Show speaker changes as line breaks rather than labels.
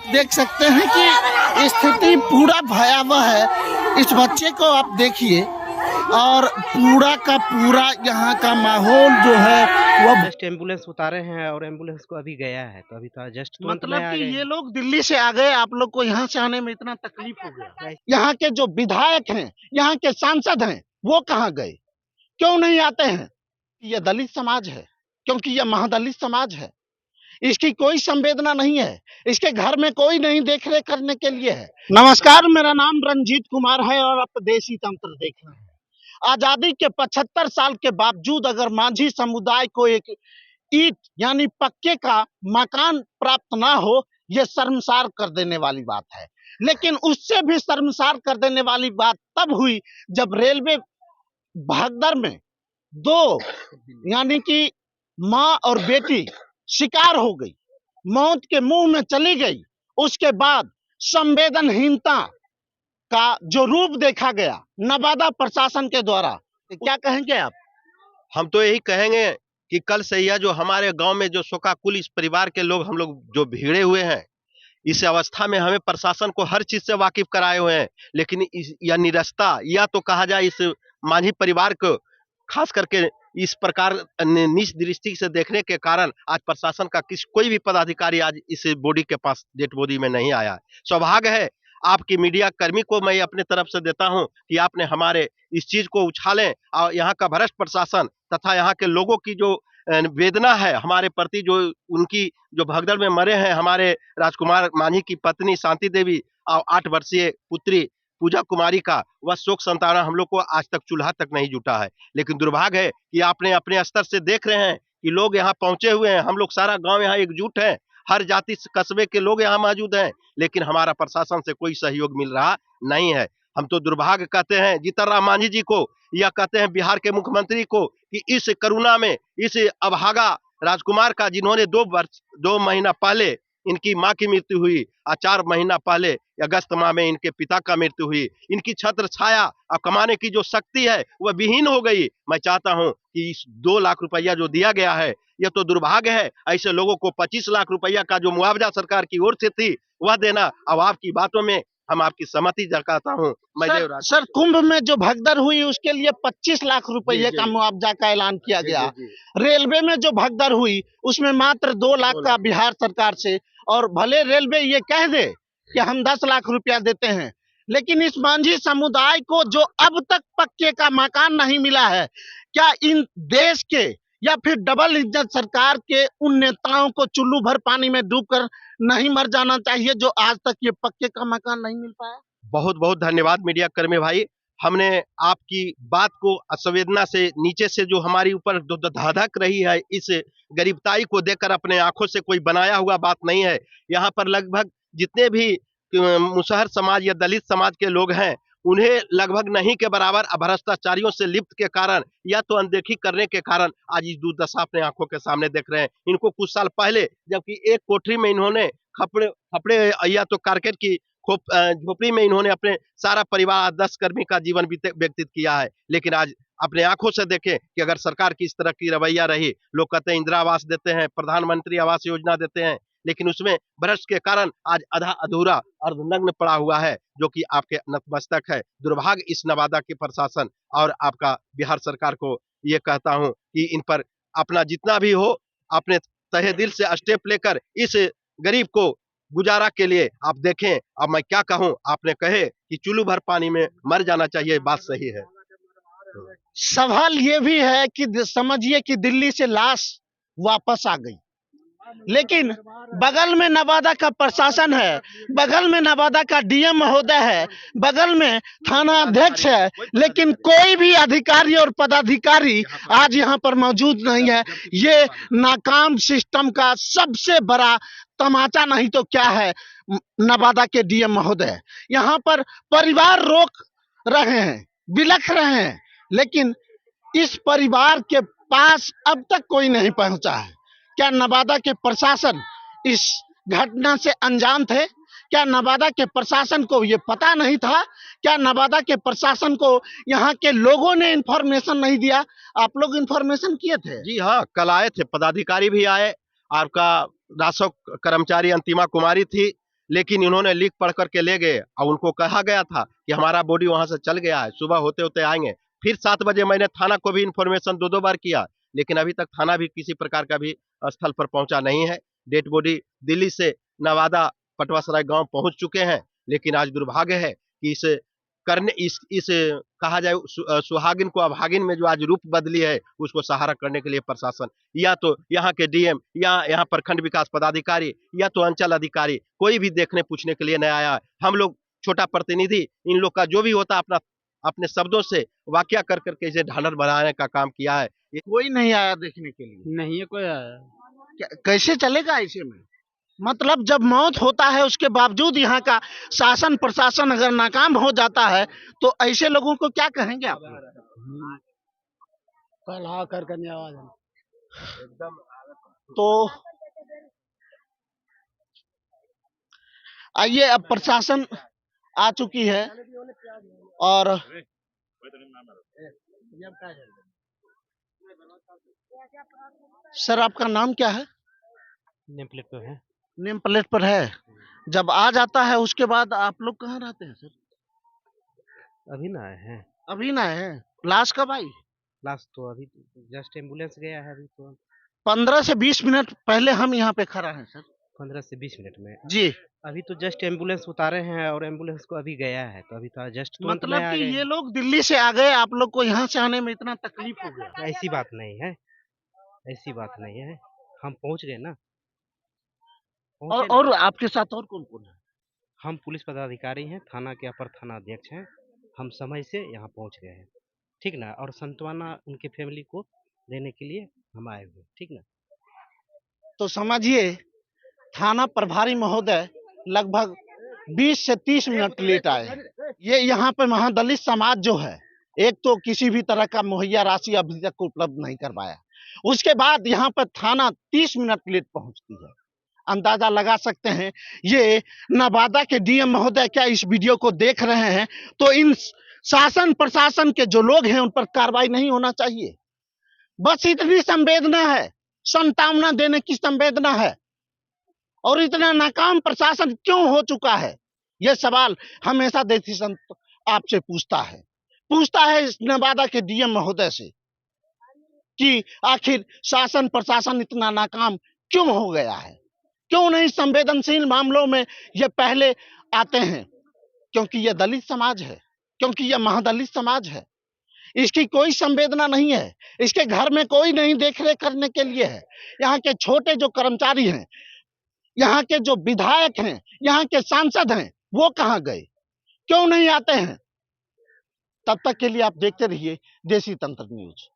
देख सकते हैं कि स्थिति पूरा भयावह है। इस बच्चे को आप देखिए और पूरा का पूरा यहाँ का माहौल जो है वह
जस्ट एम्बुलेंस उतारे हैं और एम्बुलेंस को अभी गया है, तो अभी तो जस्ट तुरंत में
मतलब
आ
कि
गए।
ये लोग दिल्ली से आ गए, आप लोग को यहाँ से आने में इतना तकलीफ हो गया। यहाँ के जो विधायक हैं, यहाँ के सांसद हैं, वो कहाँ गए, क्यों नहीं आते हैं? ये दलित समाज है, क्योंकि ये महादलित समाज है। इसकी कोई संवेदना नहीं है, इसके घर में कोई नहीं देख रेख करने के लिए है। नमस्कार, मेरा नाम रंजीत कुमार है और आप देशी तंत्र देख रहे हैं। आजादी के 75 साल के बावजूद अगर मांझी समुदाय को एक ईंट यानी पक्के का मकान प्राप्त ना हो, ये शर्मसार कर देने वाली बात है। लेकिन उससे भी शर्मसार कर देने वाली बात तब हुई जब रेलवे भगदड़ में दो यानी कि माँ और बेटी शिकार हो गई, मौत के मुंह में चली गई। उसके बाद संवेदनहीनता का जो रूप देखा गया नवादा प्रशासन के द्वारा, क्या कहेंगे आप?
हम तो यही कहेंगे कि कल से यह जो हमारे गांव में जो शोकाकुल इस परिवार के लोग हम लोग जो भिड़े हुए हैं, इस अवस्था में हमें प्रशासन को हर चीज से वाकिफ कराए हुए हैं, लेकिन यह निरस्ता या तो कहा जाए इस मांझी परिवार को खास करके इस प्रकार नीच दृष्टि से देखने के कारण आज प्रशासन का कोई भी पदाधिकारी आज इस बॉडी के पास डेड बॉडी में नहीं आया। सौभाग्य है आपकी मीडिया कर्मी को मैं अपने तरफ से देता हूं कि आपने हमारे इस चीज को उछालें और यहाँ का भ्रष्ट प्रशासन तथा यहाँ के लोगों की जो वेदना है हमारे प्रति, जो उनकी जो भगदड़ में मरे हैं हमारे राजकुमार मांझी की पत्नी शांति देवी और 8 वर्षीय पुत्री पूजा कुमारी का, वह शोक संताना हम लोग को आज तक चूल्हा तक नहीं जुटा है। लेकिन दुर्भाग्य है कि आपने अपने स्तर से देख रहे हैं कि लोग यहाँ पहुंचे हुए हैं, हम लोग सारा गांव यहाँ एकजुट है, हर जाति कस्बे के लोग यहाँ मौजूद हैं, लेकिन हमारा प्रशासन से कोई सहयोग मिल रहा नहीं है। हम तो दुर्भाग्य कहते हैं जीतन राम मांझी जी को, या कहते हैं बिहार के मुख्यमंत्री को कि इस करुणा में इस अभागा राजकुमार का, जिन्होंने 2 महीना पहले इनकी मां की मृत्यु हुई और 4 महीना पहले अगस्त माह में इनके पिता का मृत्यु हुई, इनकी छत्र छाया और कमाने की जो शक्ति है वह विहीन हो गई। मैं चाहता हूं कि इस 2 लाख रुपया जो दिया गया है यह तो दुर्भाग्य है, ऐसे लोगों को 25 लाख रुपया का जो मुआवजा सरकार की ओर से थी वह देना। अब आपकी बातों में हम आपकी सहमति जताता हूं। मैं देवराज
सर, कुंभ में जो भगदड़ हुई उसके लिए 25 लाख रुपए का मुआवजा का ऐलान किया गया। रेलवे में जो भगदड़ हुई उसमें मात्र 2 लाख का बिहार सरकार से, और भले रेलवे ये कह दे कि हम 10 लाख रुपया देते हैं, लेकिन इस मांझी समुदाय को जो अब तक पक्के का मकान नहीं मिला है, क्या इन देश के या फिर डबल इज्जत सरकार के उन नेताओं को चुल्लू भर पानी में डूबकर नहीं मर जाना चाहिए जो आज तक ये पक्के का मकान नहीं मिल पाया?
बहुत बहुत धन्यवाद मीडिया कर्मी भाई, हमने आपकी बात को असंवेदना से नीचे से जो हमारी ऊपर धधक रही है, इस गरीबताई को देखकर अपने आंखों से कोई बनाया हुआ बात नहीं है। यहाँ पर लगभग जितने भी मुसहर समाज या दलित समाज के लोग हैं उन्हें लगभग नहीं के बराबर भ्रष्टाचारियों से लिप्त के कारण या तो अनदेखी करने के कारण आज इस दुर्दशा अपने आंखों के सामने देख रहे हैं। इनको कुछ साल पहले जबकि एक कोठरी में इन्होंने खपड़े या तो कारकेट की झोपड़ी में इन्होंने अपने सारा परिवार 10 कर्मी का जीवन व्यतीत किया है, लेकिन आज अपने आंखों से देखें कि अगर सरकार की इस तरह की रवैया रही, लोग कहते हैं इंदिरा आवास देते हैं, प्रधानमंत्री आवास योजना देते हैं, लेकिन उसमें भ्रष्ट के कारण आज आधा अधूरा अर्धनग्न पड़ा हुआ है, जो कि आपके नतमस्तक है। दुर्भाग्य इस नवादा के प्रशासन और आपका बिहार सरकार को ये कहता हूं कि इन पर अपना जितना भी हो अपने तहे दिल से स्टेप लेकर इस गरीब को गुजारा के लिए आप देखें। अब मैं क्या कहूं, आपने कहे कि चुल्लू भर पानी में मर जाना चाहिए, बात सही है।
सवाल ये भी है कि समझिए कि दिल्ली से लाश वापस आ गई, लेकिन बगल में नवादा का प्रशासन है, बगल में नवादा का डीएम महोदय है, बगल में थाना अध्यक्ष है, लेकिन कोई भी अधिकारी और पदाधिकारी आज यहाँ पर मौजूद नहीं है। ये नाकाम सिस्टम का सबसे बड़ा तमाचा नहीं तो क्या है नवादा के डीएम महोदय। यहाँ पर परिवार रोक रहे हैं, बिलख रहे हैं, लेकिन इस परिवार के पास अब तक कोई नहीं पहुंचा है। क्या नवादा के प्रशासन इस घटना से अनजान थे? क्या नवादा के प्रशासन को ये पता नहीं था? क्या नवादा के प्रशासन को यहाँ के लोगों ने इंफॉर्मेशन नहीं दिया? आप लोग इंफॉर्मेशन किए थे?
जी हाँ, कल आए थे, पदाधिकारी भी आए, आपका रासव कर्मचारी अंतिमा कुमारी थी, लेकिन इन्होंने लिख पढ़ करके ले गए और उनको कहा गया था कि हमारा बॉडी वहां से चल गया है, सुबह होते होते आएंगे। फिर 7 बजे मैंने थाना को भी इन्फॉर्मेशन 2 बार किया, लेकिन अभी तक थाना भी किसी प्रकार का भी स्थल पर पहुंचा नहीं है। डेड बॉडी दिल्ली से नवादा पटवासराय गांव पहुंच चुके हैं, लेकिन आज दुर्भाग्य है कि इस कहा जाए सुहागिन को अभागिन में जो आज रूप बदली है, उसको सहारा करने के लिए प्रशासन या तो यहाँ के डीएम या यहाँ प्रखंड विकास पदाधिकारी या तो अंचल अधिकारी कोई भी देखने पूछने के लिए नहीं आया है। हम लोग छोटा प्रतिनिधि इन लोग का जो भी होता अपने शब्दों से वाक्या कर करके इसे ढालर बनाने का काम किया है।
कोई नहीं आया देखने के लिए?
नहीं है कोई आया।
कैसे चलेगा ऐसे में? मतलब जब मौत होता है उसके बावजूद यहाँ का शासन प्रशासन अगर नाकाम हो जाता है तो ऐसे लोगों को क्या कहेंगे आप? तो आइए, अब प्रशासन आ चुकी है और सर आपका नाम क्या है?
नेम प्लेट पे है।
नेम प्लेट पर है। जब आ जाता है उसके बाद आप लोग कहाँ रहते हैं सर?
अभी ना आए हैं।
अभी ना है? लाश कब आई?
लास्ट तो अभी जस्ट एम्बुलेंस गया है अभी तो
15 से 20 मिनट पहले हम यहाँ पे खड़ा हैं सर।
15 से 20 मिनट में
जी,
अभी तो जस्ट एम्बुलेंस उतारे हैं और एम्बुलेंस को अभी गया है, तो अभी तो जस्ट तुरंत में
मतलब
आ
कि
गए।
ये लोग दिल्ली से आ गए, आप लोग को यहाँ से आने में इतना तकलीफ हो गया?
ऐसी बात नहीं है, ऐसी बात नहीं है, हम पहुंच गए ना। पहुंचे ना।
और आपके साथ और कौन कौन है?
हम पुलिस पदाधिकारी हैं, थाना के अपर थाना अध्यक्ष हैं। हम समय से यहाँ पहुंच गए हैं, ठीक ना। और सांत्वना उनके फैमिली को देने के लिए हम आए हुए, ठीक ना।
तो समझिए थाना प्रभारी महोदय लगभग 20 से 30 मिनट लेट आए। ये यहाँ पे महादलित समाज जो है, एक तो किसी भी तरह का मुहैया राशि अभी तक उपलब्ध नहीं करवाया, उसके बाद यहाँ पर थाना 30 मिनट लेट पहुंचती है। अंदाजा लगा सकते हैं ये नवादा के डीएम महोदय क्या इस वीडियो को देख रहे हैं तो इन शासन प्रशासन के जो लोग हैं उन पर कार्रवाई नहीं होना चाहिए? बस इतनी संवेदना है, सांत्वना देने की संवेदना है, और इतना नाकाम प्रशासन क्यों हो चुका है? यह सवाल हमेशा देसी संत आपसे पूछता है इस नवादा के डीएम महोदय से कि आखिर शासन प्रशासन इतना नाकाम क्यों हो गया है? क्यों नहीं संवेदनशील मामलों में ये पहले आते हैं? क्योंकि यह दलित समाज है, क्योंकि यह महादलित समाज है। इसकी कोई संवेदना नहीं है, इसके घर में कोई नहीं देखरेख करने के लिए है। यहाँ के छोटे जो कर्मचारी हैं, यहाँ के जो विधायक हैं, यहाँ के सांसद हैं, वो कहाँ गए? क्यों नहीं आते हैं? तब तक के लिए आप देखते रहिए देसी तंत्र न्यूज।